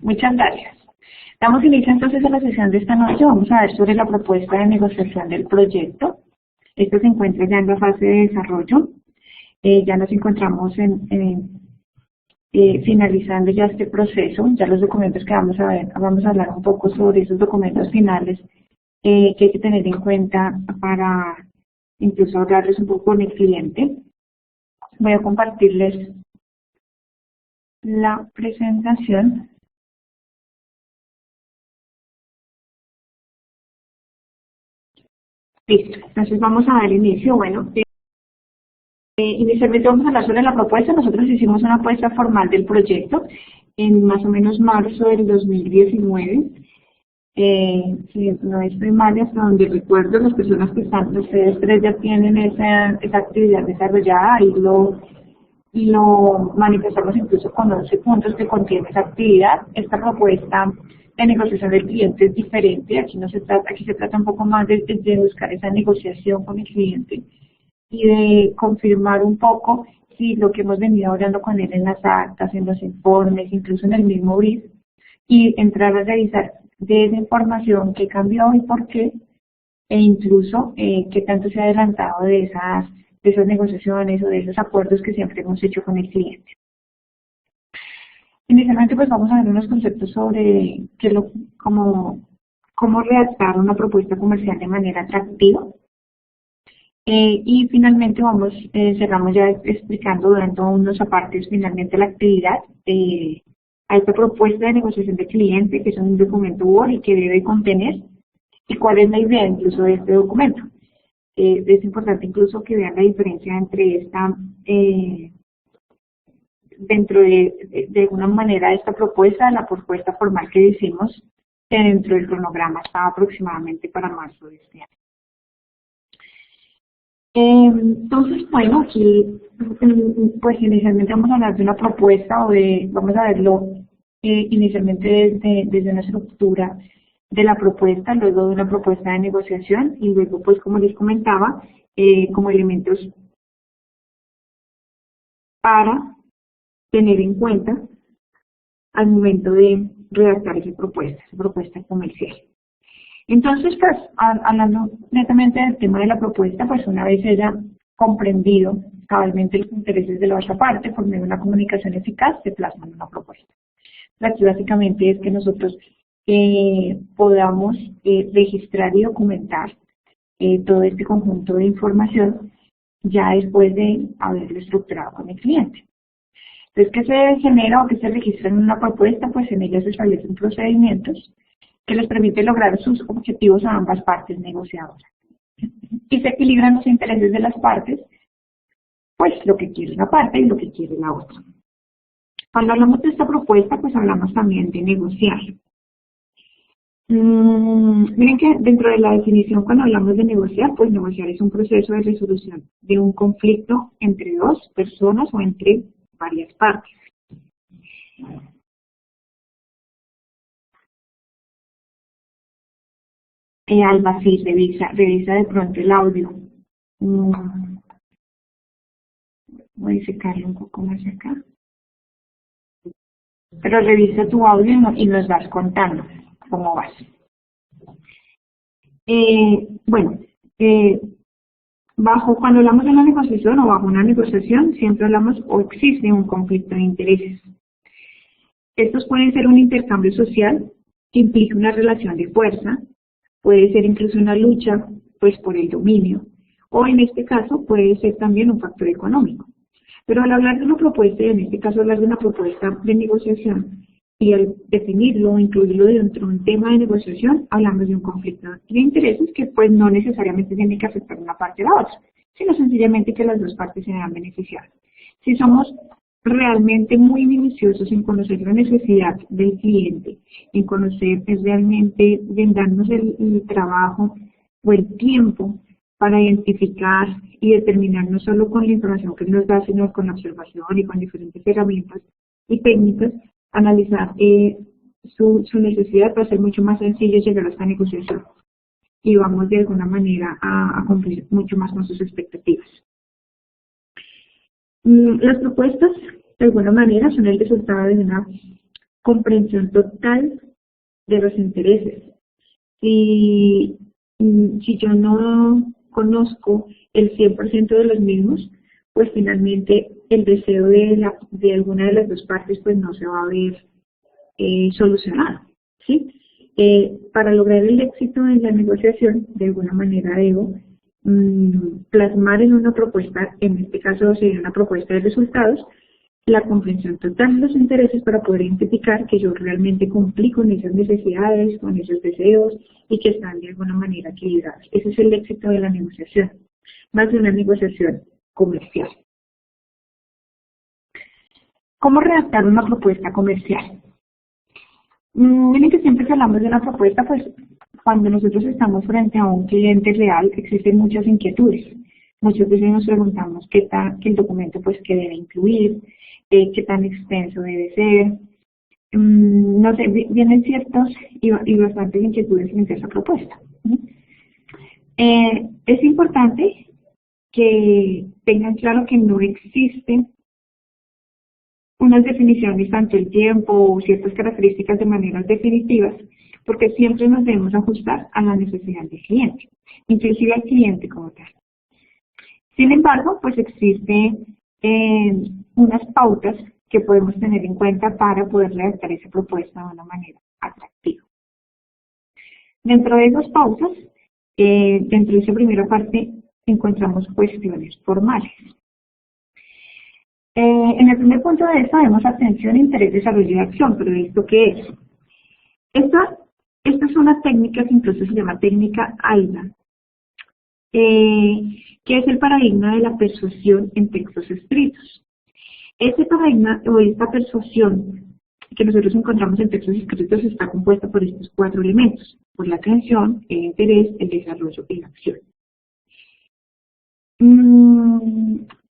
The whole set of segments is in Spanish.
Muchas gracias. Damos inicio entonces a la sesión de esta noche. Vamos a ver sobre la propuesta de negociación del proyecto. Esto se encuentra ya en la fase de desarrollo. Ya nos encontramos finalizando ya este proceso. Ya los documentos que vamos a ver, vamos a hablar un poco sobre esos documentos finales que hay que tener en cuenta para incluso hablarles un poco con el cliente. Voy a compartirles la presentación. Listo, entonces vamos a dar inicio. Bueno, inicialmente vamos a hablar sobre la propuesta. Nosotros hicimos una apuesta formal del proyecto en más o menos marzo del 2019. Si no estoy mal, hasta donde recuerdo, las personas que están, ustedes tres ya tienen esa actividad desarrollada y lo manifestamos incluso con 11 puntos que contiene esa actividad. Esta propuesta de negociación del cliente es diferente. Aquí se trata un poco más de buscar esa negociación con el cliente y de confirmar un poco si lo que hemos venido hablando con él en las actas, en los informes, incluso en el mismo brief, y entrar a revisar de esa información qué cambió y por qué, e incluso qué tanto se ha adelantado de esas negociaciones o de esos acuerdos que siempre hemos hecho con el cliente. Inicialmente pues vamos a ver unos conceptos sobre cómo redactar una propuesta comercial de manera atractiva. Y finalmente cerramos ya explicando, dando unos apartes finalmente la actividad a esta propuesta de negociación de cliente, que es un documento Word y que debe contener, y cuál es la idea incluso de este documento. Es importante incluso que vean la diferencia entre dentro de alguna manera esta propuesta, la propuesta formal que hicimos, que dentro del cronograma estaba aproximadamente para marzo de este año. Entonces, bueno, aquí pues inicialmente vamos a hablar de una propuesta vamos a verlo inicialmente desde una estructura de la propuesta, luego de una propuesta de negociación y luego pues como les comentaba, como elementos para tener en cuenta al momento de redactar esa propuesta comercial. Entonces, pues, hablando netamente del tema de la propuesta, pues una vez haya comprendido cabalmente los intereses de la otra parte por medio de una comunicación eficaz, se plasma en una propuesta. Aquí básicamente es que nosotros podamos registrar y documentar todo este conjunto de información ya después de haberlo estructurado con el cliente. Entonces, ¿qué se genera o qué se registra en una propuesta? Pues en ella se establecen procedimientos que les permite lograr sus objetivos a ambas partes negociadoras. Y se equilibran los intereses de las partes, pues lo que quiere una parte y lo que quiere la otra. Cuando hablamos de esta propuesta, pues hablamos también de negociar. Miren que dentro de la definición, cuando hablamos de negociar, pues negociar es un proceso de resolución de un conflicto entre dos personas o entre varias partes. Alba, sí, revisa de pronto el audio. Voy a secarlo un poco más acá. Pero revisa tu audio y nos vas contando cómo vas. Cuando hablamos de una negociación o bajo una negociación, siempre hablamos o existe un conflicto de intereses. Estos pueden ser un intercambio social que implica una relación de fuerza, puede ser incluso una lucha pues por el dominio, o en este caso puede ser también un factor económico. Pero al hablar de una propuesta, y en este caso hablar de una propuesta de negociación, y al definirlo o incluirlo dentro de un tema de negociación, hablamos de un conflicto de intereses que pues no necesariamente tiene que afectar una parte a la otra, sino sencillamente que las dos partes se vean beneficiadas. Si somos realmente muy minuciosos en conocer la necesidad del cliente, en conocer realmente, en darnos el trabajo o el tiempo para identificar y determinar no solo con la información que nos da, sino con la observación y con diferentes herramientas y técnicas, analizar su necesidad, para ser mucho más sencillo llegar a esta negociación y vamos de alguna manera a cumplir mucho más con sus expectativas. Las propuestas, de alguna manera, son el resultado de una comprensión total de los intereses. Si yo no conozco el 100% de los mismos, pues finalmente el deseo de alguna de las dos partes pues no se va a ver solucionado, ¿sí? Para lograr el éxito en la negociación, de alguna manera debo plasmar en una propuesta, en este caso sería una propuesta de resultados, la comprensión total de los intereses para poder identificar que yo realmente cumplí con esas necesidades, con esos deseos y que están de alguna manera equilibrados. Ese es el éxito de la negociación, más de una negociación comercial. ¿Cómo redactar una propuesta comercial? Miren que siempre que hablamos de una propuesta, pues cuando nosotros estamos frente a un cliente real, existen muchas inquietudes. Muchas veces nos preguntamos qué el documento pues que debe incluir, qué tan extenso debe ser. No sé, vienen ciertos y bastantes inquietudes frente a esa propuesta. Es importante que tengan claro que no existen unas definiciones, tanto el tiempo o ciertas características de maneras definitivas, porque siempre nos debemos ajustar a la necesidad del cliente, inclusive al cliente como tal. Sin embargo, pues existen unas pautas que podemos tener en cuenta para poder redactar esa propuesta de una manera atractiva. Dentro de esas pautas, dentro de esa primera parte, encontramos cuestiones formales. En el primer punto de esto vemos atención, interés, desarrollo y acción, pero ¿esto qué es? Esta es una técnica que incluso se llama técnica AIDA, que es el paradigma de la persuasión en textos escritos. Este paradigma o esta persuasión que nosotros encontramos en textos escritos está compuesta por estos 4 elementos, por la atención, el interés, el desarrollo y la acción.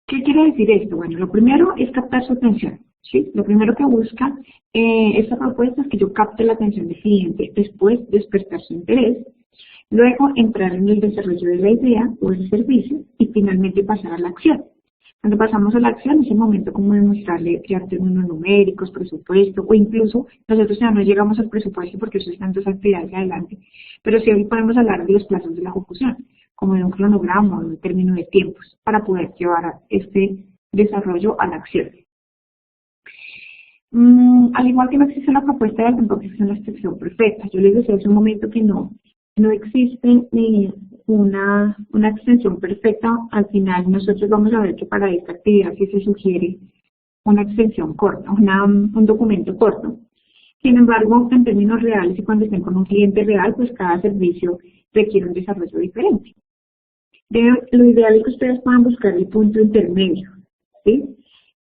¿Qué quiere decir esto? Bueno, lo primero es captar su atención, ¿sí? Lo primero que busca esta propuesta es que yo capte la atención del cliente, después despertar su interés, luego entrar en el desarrollo de la idea o el servicio y finalmente pasar a la acción. Cuando pasamos a la acción, es el momento como de mostrarle ya términos numéricos, presupuesto, o incluso nosotros ya no llegamos al presupuesto porque eso están 2 actividades adelante, pero sí hoy podemos hablar de los plazos de la ejecución, como de un cronograma o de un término de tiempos, para poder llevar a este desarrollo a la acción. Al igual que no existe una propuesta de tampoco existe una excepción perfecta. Yo les decía hace un momento que no existe una extensión perfecta. Al final nosotros vamos a ver que para esta actividad sí se sugiere una extensión corta, un documento corto. Sin embargo, en términos reales y cuando estén con un cliente real, pues cada servicio requiere un desarrollo diferente. Lo ideal es que ustedes puedan buscar el punto intermedio, ¿sí?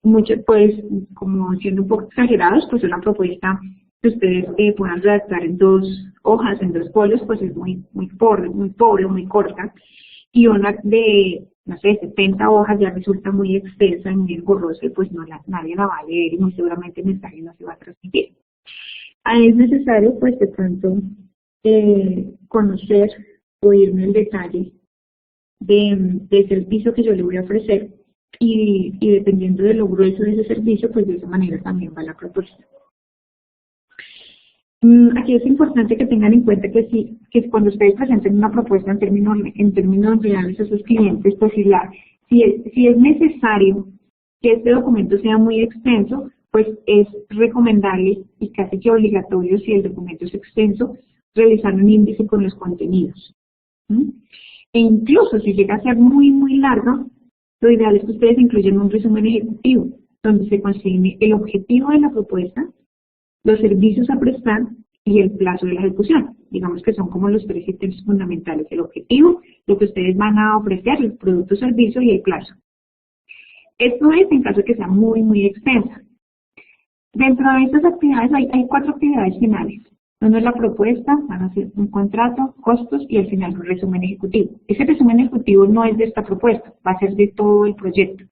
Muchos, pues, como siendo un poco exagerados, pues una propuesta que ustedes puedan redactar en 2 hojas, en 2 folios, pues es muy pobre, muy corta. Y una de, no sé, 70 hojas ya resulta muy extensa y muy engorrosa y pues nadie la va a leer y muy seguramente el mensaje no se va a transmitir. Ahí es necesario, pues, de pronto, conocer o irme en detalle de servicio que yo le voy a ofrecer y dependiendo de lo grueso de ese servicio, pues de esa manera también va la propuesta. Aquí es importante que tengan en cuenta que cuando ustedes presenten una propuesta en términos reales a sus clientes, pues si es necesario que este documento sea muy extenso, pues es recomendable y casi que obligatorio, si el documento es extenso, realizar un índice con los contenidos. E incluso si llega a ser muy largo, lo ideal es que ustedes incluyan un resumen ejecutivo, donde se consigne el objetivo de la propuesta, los servicios a prestar y el plazo de la ejecución. Digamos que son como los 3 ítems fundamentales: el objetivo, lo que ustedes van a ofrecer, el producto o servicio y el plazo. Esto es en caso de que sea muy extensa. Dentro de estas actividades hay 4 actividades finales. Uno es la propuesta, van a hacer un contrato, costos y al final un resumen ejecutivo. Ese resumen ejecutivo no es de esta propuesta, va a ser de todo el proyecto.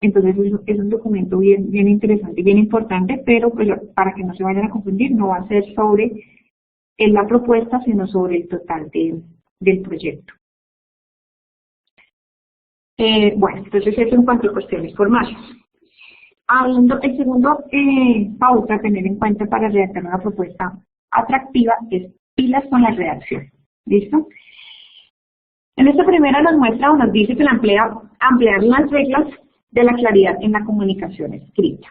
Entonces es un documento bien interesante y bien importante, pero pues, para que no se vayan a confundir, no va a ser sobre la propuesta, sino sobre el total del proyecto. Bueno, entonces eso en cuanto a cuestiones formales. Hablando, el segundo pauta a tener en cuenta para redactar una propuesta atractiva es pilas con la redacción. ¿Listo? En esta primera nos muestra o nos dice que ampliar las reglas de la claridad en la comunicación escrita.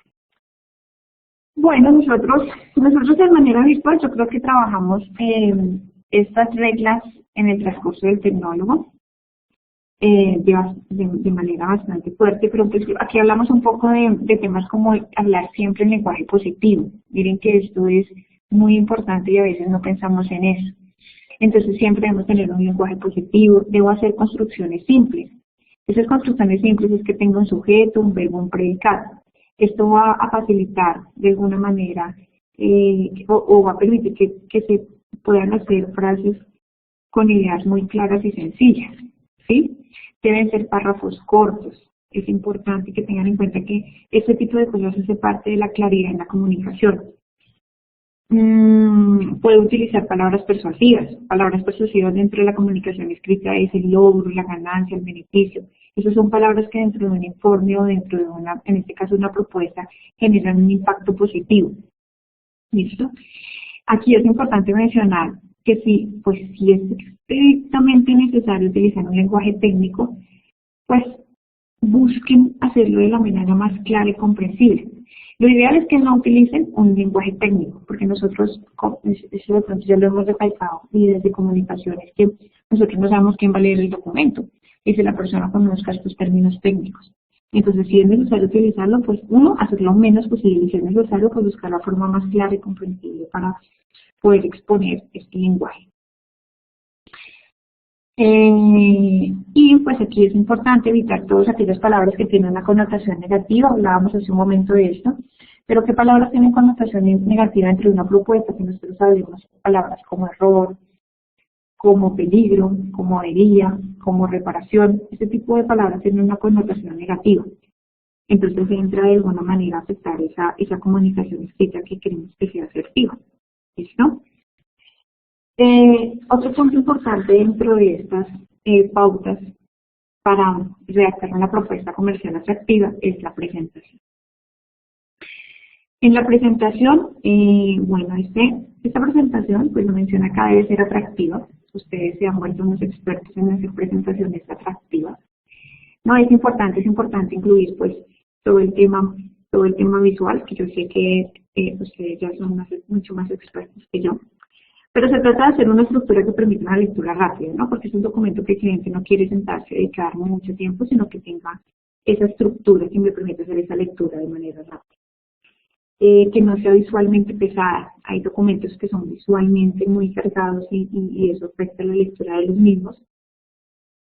Bueno, nosotros de manera virtual yo creo que trabajamos estas reglas en el transcurso del tecnólogo de manera bastante fuerte, pero pues aquí hablamos un poco de temas como hablar siempre en lenguaje positivo. Miren que esto es muy importante y a veces no pensamos en eso. Entonces siempre debemos tener un lenguaje positivo, debo hacer construcciones simples. Esas construcciones simples es que tenga un sujeto, un verbo, un predicado. Esto va a facilitar de alguna manera o va a permitir que se puedan hacer frases con ideas muy claras y sencillas, ¿sí? Deben ser párrafos cortos. Es importante que tengan en cuenta que este tipo de cosas hace parte de la claridad en la comunicación. Puede utilizar palabras persuasivas. Palabras persuasivas dentro de la comunicación escrita es el logro, la ganancia, el beneficio. Esas son palabras que dentro de un informe o dentro de en este caso una propuesta, generan un impacto positivo. ¿Listo? Aquí es importante mencionar que si es estrictamente necesario utilizar un lenguaje técnico, pues busquen hacerlo de la manera más clara y comprensible. Lo ideal es que no utilicen un lenguaje técnico, porque nosotros, eso de pronto ya lo hemos recalcado, y desde comunicaciones, que nosotros no sabemos quién va a leer el documento, y si la persona conozca estos términos técnicos. Entonces, si es necesario utilizarlo, pues uno, hacerlo lo menos posible, y si es necesario, pues buscar la forma más clara y comprensible para poder exponer este lenguaje. Y pues aquí es importante evitar todas aquellas palabras que tienen una connotación negativa. Hablábamos hace un momento de esto, pero ¿qué palabras tienen connotación negativa entre una propuesta? Que nosotros hablemos palabras como error, como peligro, como avería, como reparación. Este tipo de palabras tienen una connotación negativa. Entonces entra de alguna manera a afectar esa comunicación escrita que queremos que sea asertiva. ¿Listo? Otro punto importante dentro de estas pautas para redactar una propuesta comercial atractiva es la presentación. En la presentación, esta presentación, pues lo menciona acá, debe ser atractiva. Ustedes se han vuelto unos expertos en hacer presentaciones atractivas. No, es importante incluir pues todo el tema visual, que yo sé que ustedes ya son mucho más expertos que yo. Pero se trata de hacer una estructura que permita una lectura rápida, ¿no? Porque es un documento que el cliente no quiere sentarse y dedicar mucho tiempo, sino que tenga esa estructura que me permita hacer esa lectura de manera rápida. Que no sea visualmente pesada. Hay documentos que son visualmente muy cargados y eso afecta la lectura de los mismos.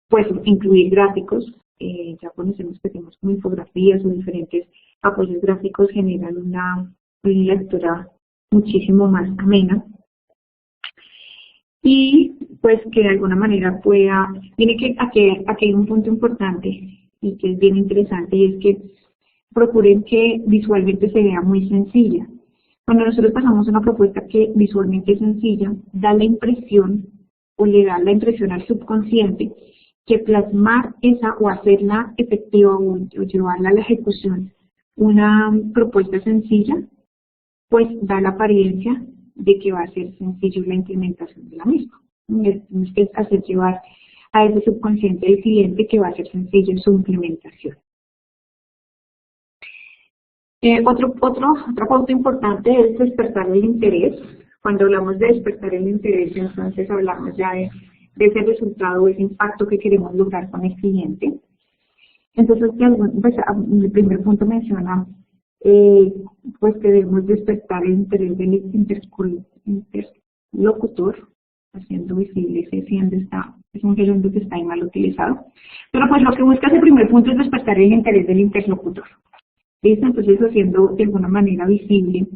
Pues incluir gráficos. Ya conocemos que tenemos como infografías o diferentes apoyos gráficos generan una lectura muchísimo más amena. Y pues que de alguna manera aquí hay un punto importante y que es bien interesante, y es que procuren que visualmente se vea muy sencilla. Cuando nosotros pasamos una propuesta que visualmente es sencilla, da la impresión o le da la impresión al subconsciente que plasmar esa o hacerla efectiva o llevarla a la ejecución, una propuesta sencilla, pues da la apariencia de que va a ser sencillo la implementación de la misma. Tenemos que hacer llevar a ese subconsciente del cliente que va a ser sencillo en su implementación. Otro punto importante es despertar el interés. Cuando hablamos de despertar el interés, entonces hablamos ya de ese resultado, ese impacto que queremos lograr con el cliente. Entonces, el primer punto menciona pues que debemos despertar el interés del interlocutor, haciendo visible es un gerundio que está ahí mal utilizado. Pero pues lo que busca ese primer punto es despertar el interés del interlocutor. ¿Listo? Entonces haciendo de alguna manera visible,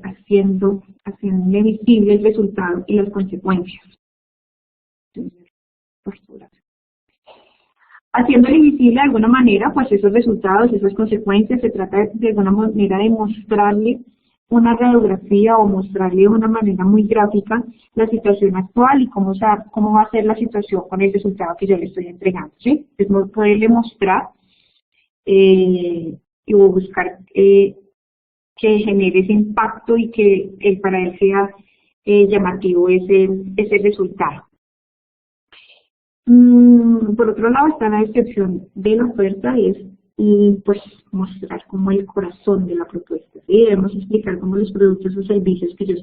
haciéndole visible el resultado y las consecuencias. Haciéndole visible de alguna manera, pues esos resultados, esas consecuencias, se trata de alguna manera de mostrarle una radiografía o mostrarle de una manera muy gráfica la situación actual y cómo va a ser la situación con el resultado que yo le estoy entregando, ¿sí? Es poderle mostrar y buscar que genere ese impacto y que para él sea llamativo ese resultado. Por otro lado está la descripción de la oferta, y pues mostrar como el corazón de la propuesta, ¿sí? Debemos explicar cómo los productos o servicios que yo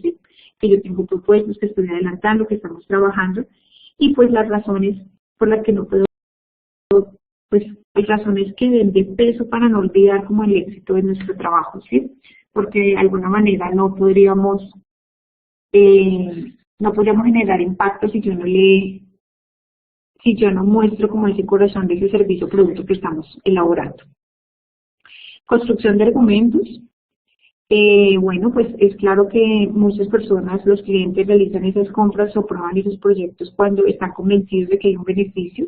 tengo propuestos, que estoy adelantando, que estamos trabajando, y pues las razones por las que no puedo, pues hay razones que den de peso para no olvidar como el éxito de nuestro trabajo, ¿sí? Porque de alguna manera no podríamos generar impacto si yo no muestro como ese corazón de ese servicio o producto que estamos elaborando. Construcción de argumentos. Bueno, pues es claro que muchas personas, los clientes, realizan esas compras o prueban esos proyectos cuando están convencidos de que hay un beneficio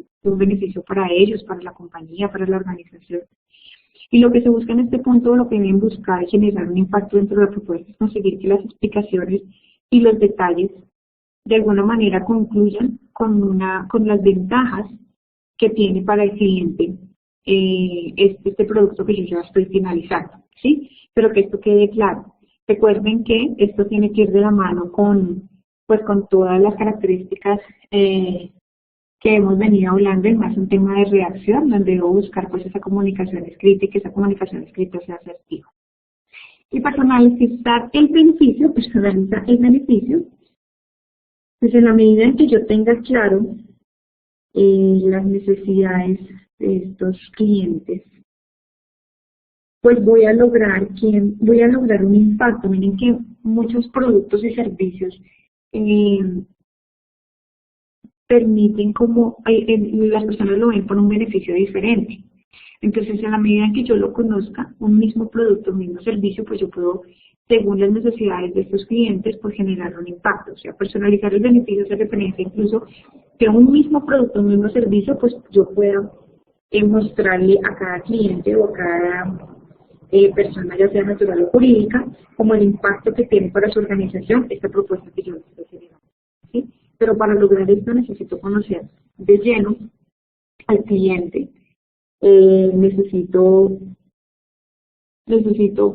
para ellos, para la compañía, para la organización. Y lo que se busca en este punto, lo que deben buscar es generar un impacto dentro de la propuesta, es conseguir que las explicaciones y los detalles de alguna manera concluyan con las ventajas que tiene para el cliente este producto que yo ya estoy finalizando, ¿sí? Pero que esto quede claro. Recuerden que esto tiene que ir de la mano con todas las características que hemos venido hablando, y más un tema de redacción, donde debo buscar pues esa comunicación escrita y que esa comunicación escrita sea asertiva. Y personalizar el beneficio, pues en la medida en que yo tenga claro las necesidades de estos clientes, pues voy a lograr un impacto. Miren que muchos productos y servicios permiten las personas lo ven por un beneficio diferente. Entonces, en la medida en que yo lo conozca, un mismo producto, un mismo servicio, pues yo puedo, según las necesidades de estos clientes, pues generar un impacto. O sea, personalizar el beneficio se referencia incluso que un mismo producto, un mismo servicio, pues yo pueda mostrarle a cada cliente o a cada persona, ya sea natural o jurídica, como el impacto que tiene para su organización esta propuesta que yo estoy generando, ¿sí? Pero para lograr esto necesito conocer de lleno al cliente. Necesito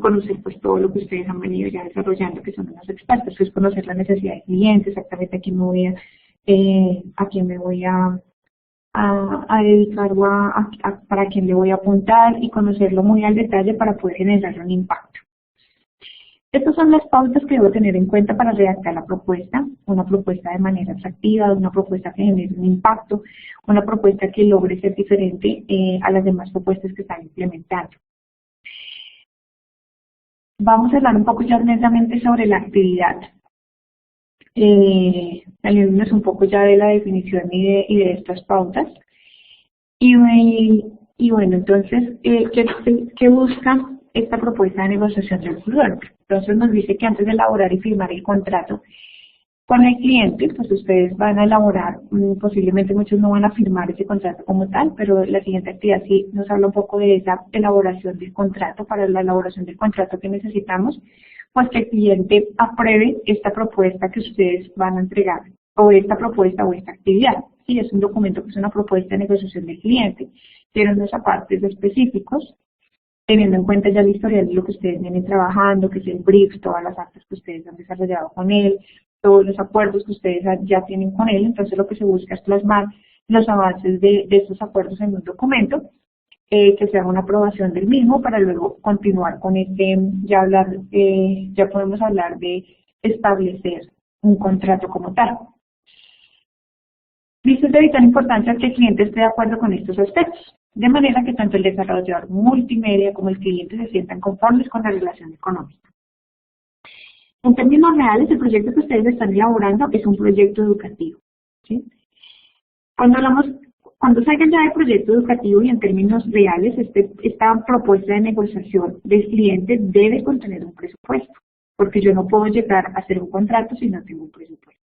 conocer pues todo lo que ustedes han venido ya desarrollando, que son unos expertos, que es conocer la necesidad del cliente, exactamente a quién me voy a dedicar o para quién le voy a apuntar, y conocerlo muy al detalle para poder generar un impacto. Estas son las pautas que debo tener en cuenta para redactar la propuesta, una propuesta de manera atractiva, una propuesta que genere un impacto, una propuesta que logre ser diferente a las demás propuestas que están implementando. Vamos a hablar un poco ya netamente sobre la actividad. Saliéndonos un poco ya de la definición y de estas pautas. Y bueno, entonces, ¿qué busca esta propuesta de negociación del fluor? Entonces nos dice que antes de elaborar y firmar el contrato con el cliente, pues ustedes van a elaborar, posiblemente muchos no van a firmar ese contrato como tal, pero la siguiente actividad sí nos habla un poco de esa elaboración del contrato. Para la elaboración del contrato que necesitamos, pues que el cliente apruebe esta propuesta que ustedes van a entregar, o esta propuesta o esta actividad. Sí, es un documento que es una propuesta de negociación del cliente. Tiene unos apartes específicos, teniendo en cuenta ya el historial de lo que ustedes vienen trabajando, que es el brief, todas las actas que ustedes han desarrollado con él, todos los acuerdos que ustedes ya tienen con él. Entonces lo que se busca es plasmar los avances de estos acuerdos en un documento, que sea una aprobación del mismo, para luego continuar con ya podemos hablar de establecer un contrato como tal. Listo, es de vital importancia que el cliente esté de acuerdo con estos aspectos, de manera que tanto el desarrollador multimedia como el cliente se sientan conformes con la relación económica. En términos reales, el proyecto que ustedes están elaborando es un proyecto educativo, ¿sí? Cuando salgan ya del proyecto educativo y en términos reales, esta propuesta de negociación del cliente debe contener un presupuesto, porque yo no puedo llegar a hacer un contrato si no tengo un presupuesto.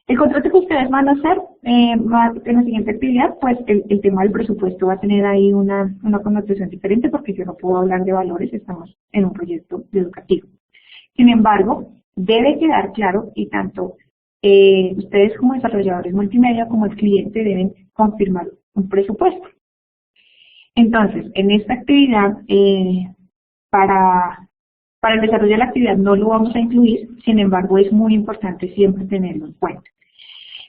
El contrato que ustedes van a hacer en la siguiente actividad, pues el tema del presupuesto va a tener ahí una connotación diferente, porque yo no puedo hablar de valores, estamos en un proyecto educativo. Sin embargo, debe quedar claro, y tanto ustedes como desarrolladores multimedia como el cliente deben confirmar un presupuesto. Entonces, en esta actividad, para el desarrollo de la actividad no lo vamos a incluir, sin embargo, es muy importante siempre tenerlo en cuenta.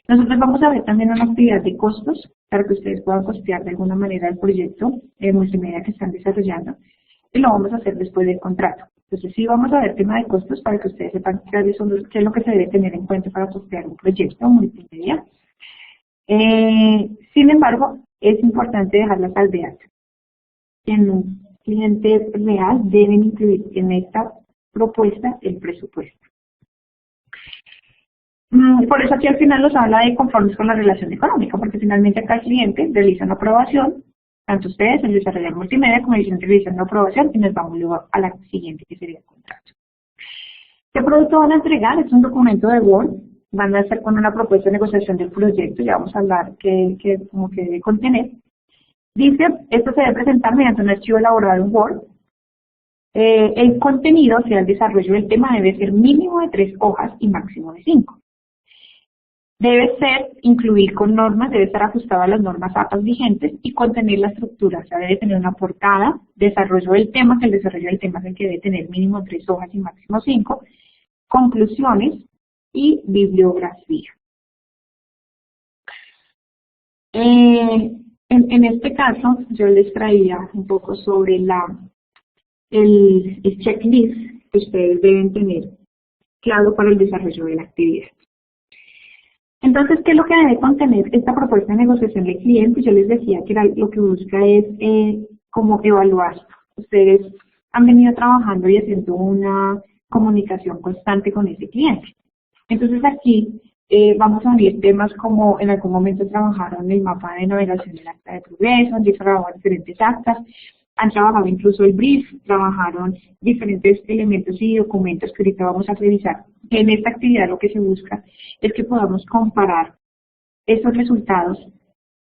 Nosotros vamos a ver también una actividad de costos para que ustedes puedan costear de alguna manera el proyecto multimedia que están desarrollando y lo vamos a hacer después del contrato. Entonces sí vamos a ver tema de costos para que ustedes sepan qué es lo que se debe tener en cuenta para costear un proyecto multimedia. Sin embargo, es importante dejar la salvedad. En un cliente real deben incluir en esta propuesta el presupuesto. Por eso aquí al final nos habla de conformes con la relación económica, porque finalmente acá el cliente realiza una aprobación, tanto ustedes, el desarrollador multimedia, como el cliente realizan una aprobación y nos vamos luego a la siguiente que sería el contrato. ¿Qué producto van a entregar? Es un documento de Word, van a hacer con una propuesta de negociación del proyecto, ya vamos a hablar como que debe contener. Dice, esto se debe presentar mediante un archivo elaborado en Word. El contenido, o sea, el desarrollo del tema debe ser mínimo de 3 hojas y máximo de 5. Debe ser incluir con normas, debe estar ajustado a las normas APA vigentes y contener la estructura, o sea, debe tener una portada, desarrollo del tema, que el desarrollo del tema es el que debe tener mínimo 3 hojas y máximo 5, conclusiones y bibliografía. En este caso, yo les traía un poco sobre el checklist que ustedes deben tener claro para el desarrollo de la actividad. Entonces, ¿qué es lo que debe contener esta propuesta de negociación del cliente? Yo les decía que lo que busca es como evaluar. Ustedes han venido trabajando y haciendo una comunicación constante con ese cliente. Entonces aquí vamos a unir temas como en algún momento trabajaron el mapa de navegación del acta de progreso, han trabajado diferentes actas, han trabajado incluso el brief, trabajaron diferentes elementos y documentos que ahorita vamos a revisar. En esta actividad lo que se busca es que podamos comparar esos resultados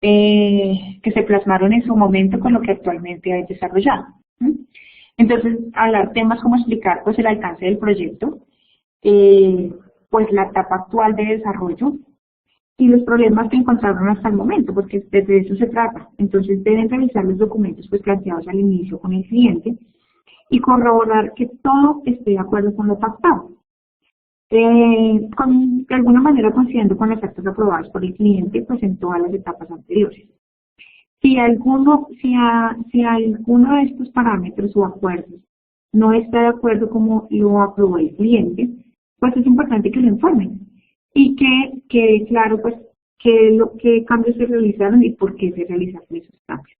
que se plasmaron en su momento con lo que actualmente hay desarrollado. Entonces, hablar temas como explicar pues el alcance del proyecto, pues la etapa actual de desarrollo y los problemas que encontraron hasta el momento, porque desde eso se trata. Entonces deben revisar los documentos pues planteados al inicio con el cliente y corroborar que todo esté de acuerdo con lo pactado. De alguna manera coincidiendo con las actas aprobadas por el cliente pues en todas las etapas anteriores. Si alguno de estos parámetros o acuerdos no está de acuerdo como lo aprobó el cliente, pues es importante que lo informen y que quede claro pues qué cambios se realizaron y por qué se realizaron esos cambios.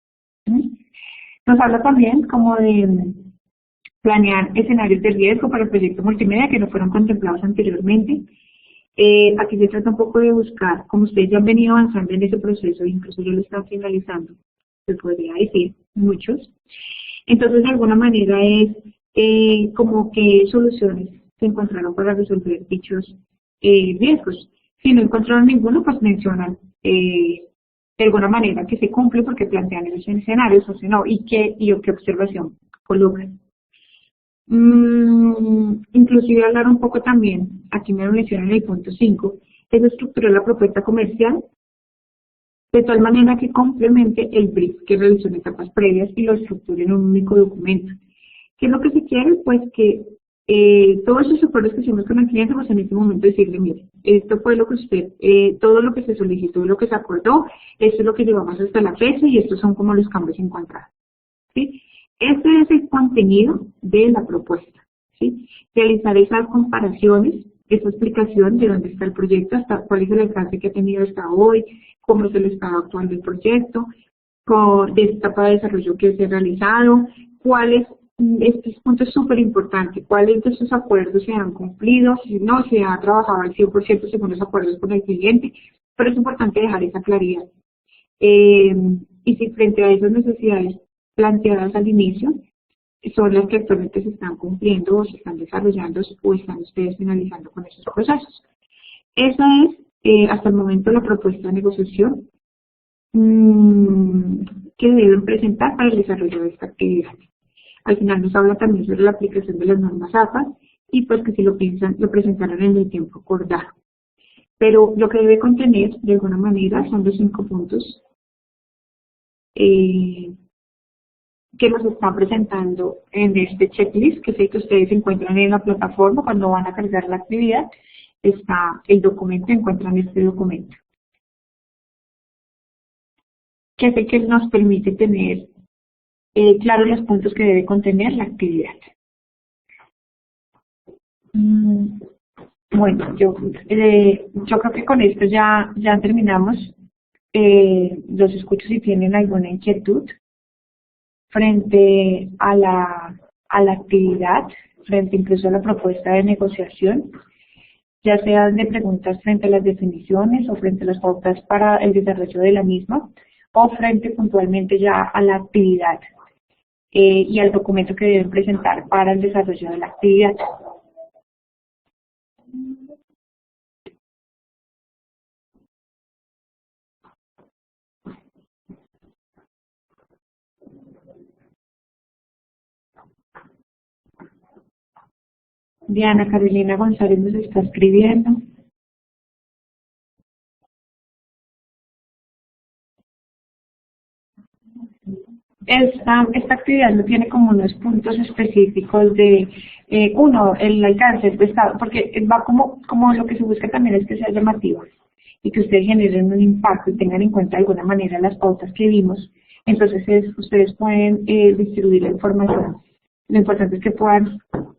Nos habla también como de planear escenarios de riesgo para el proyecto multimedia que no fueron contemplados anteriormente. Aquí se trata un poco de buscar, como ustedes ya han venido avanzando en ese proceso, incluso ya lo están finalizando, se podría decir, muchos. Entonces, de alguna manera es como que soluciones se encontraron para resolver dichos riesgos. Si no encontraron ninguno, pues mencionan de alguna manera que se cumple porque plantean esos escenarios o si no, y qué observación colocan. Inclusive hablar un poco también, aquí me lo mencionan en el punto 5, es estructurar la propuesta comercial de tal manera que complemente el brief que realizó en etapas previas y lo estructure en un único documento. ¿Qué es lo que se quiere? Pues que todos esos acuerdos que hicimos con el cliente, pues en este momento decirle, mire, esto fue lo que usted, todo lo que se solicitó, lo que se acordó, esto es lo que llevamos hasta la fecha y estos son como los cambios encontrados. ¿Sí? Este es el contenido de la propuesta, ¿sí? Realizar esas comparaciones, esa explicación de dónde está el proyecto, hasta cuál es el alcance que ha tenido hasta hoy, cómo es el estado actual del proyecto, de esta etapa de desarrollo que se ha realizado, cuáles, este punto es súper importante, cuáles de esos acuerdos se han cumplido, si no se ha trabajado al 100% según los acuerdos con el cliente, pero es importante dejar esa claridad. Y si frente a esas necesidades planteadas al inicio son las que actualmente se están cumpliendo o se están desarrollando o están ustedes finalizando con esos procesos. Esa es hasta el momento la propuesta de negociación que deben presentar para el desarrollo de esta actividad. Al final nos habla también sobre la aplicación de las normas APA y pues que si lo piensan lo presentarán en el tiempo acordado. Pero lo que debe contener de alguna manera son los 5 puntos que nos están presentando en este checklist, que es el que ustedes encuentran en la plataforma cuando van a cargar la actividad. Está el documento, encuentran este documento, que es el que nos permite tener claros los puntos que debe contener la actividad. Bueno, yo creo que con esto ya terminamos. Los escucho si tienen alguna inquietud frente a la actividad, frente incluso a la propuesta de negociación, ya sean de preguntas frente a las definiciones o frente a las pautas para el desarrollo de la misma, o frente puntualmente ya a la actividad y al documento que deben presentar para el desarrollo de la actividad. Diana Carolina González nos está escribiendo. Esta actividad no tiene como unos puntos específicos de, uno, el alcance, porque va como lo que se busca también es que sea llamativo y que ustedes generen un impacto y tengan en cuenta de alguna manera las pautas que vimos. Entonces ustedes pueden distribuir la información. Lo importante es que puedan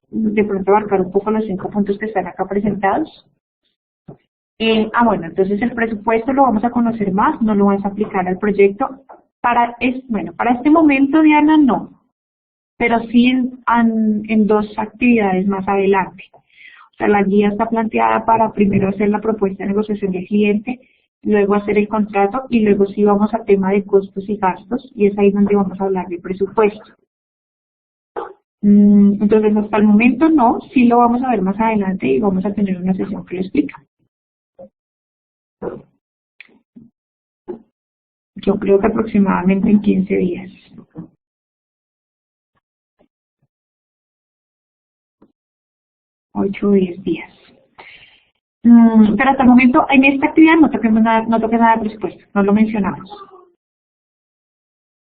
de pronto abarcar un poco los 5 puntos que están acá presentados. Bueno, entonces el presupuesto lo vamos a conocer más, no lo vamos a aplicar al proyecto. Para este momento, Diana, no, pero sí en 2 actividades más adelante. O sea, la guía está planteada para primero hacer la propuesta de negociación del cliente, luego hacer el contrato y luego sí vamos a tema de costos y gastos y es ahí donde vamos a hablar del presupuesto. Entonces, hasta el momento no, sí lo vamos a ver más adelante y vamos a tener una sesión que lo explica. Yo creo que aproximadamente en 15 días. Ocho o 10 días. Pero hasta el momento, en esta actividad no toquemos nada, no toque nada de presupuesto, no lo mencionamos.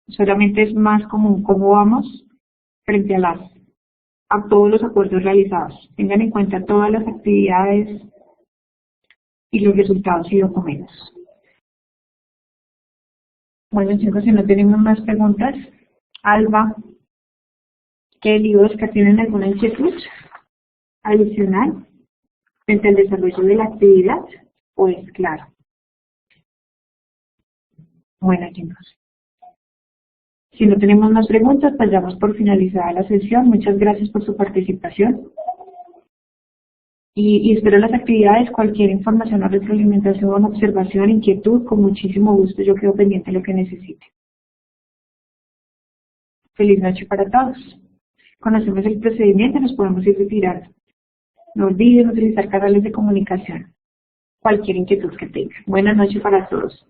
Solamente es más común cómo vamos frente a todos los acuerdos realizados. Tengan en cuenta todas las actividades y los resultados y documentos. Bueno, chicos, si no tenemos más preguntas, Alba, Kelly, Oscar, ¿tienen alguna inquietud adicional frente al desarrollo de la actividad? Pues claro. Bueno, chicos. Si no tenemos más preguntas, pues damos por finalizada la sesión. Muchas gracias por su participación. Y espero las actividades, cualquier información o retroalimentación, observación, inquietud, con muchísimo gusto yo quedo pendiente de lo que necesite. Feliz noche para todos. Conocemos el procedimiento y nos podemos ir retirando. No olviden utilizar canales de comunicación. Cualquier inquietud que tengan. Buenas noches para todos.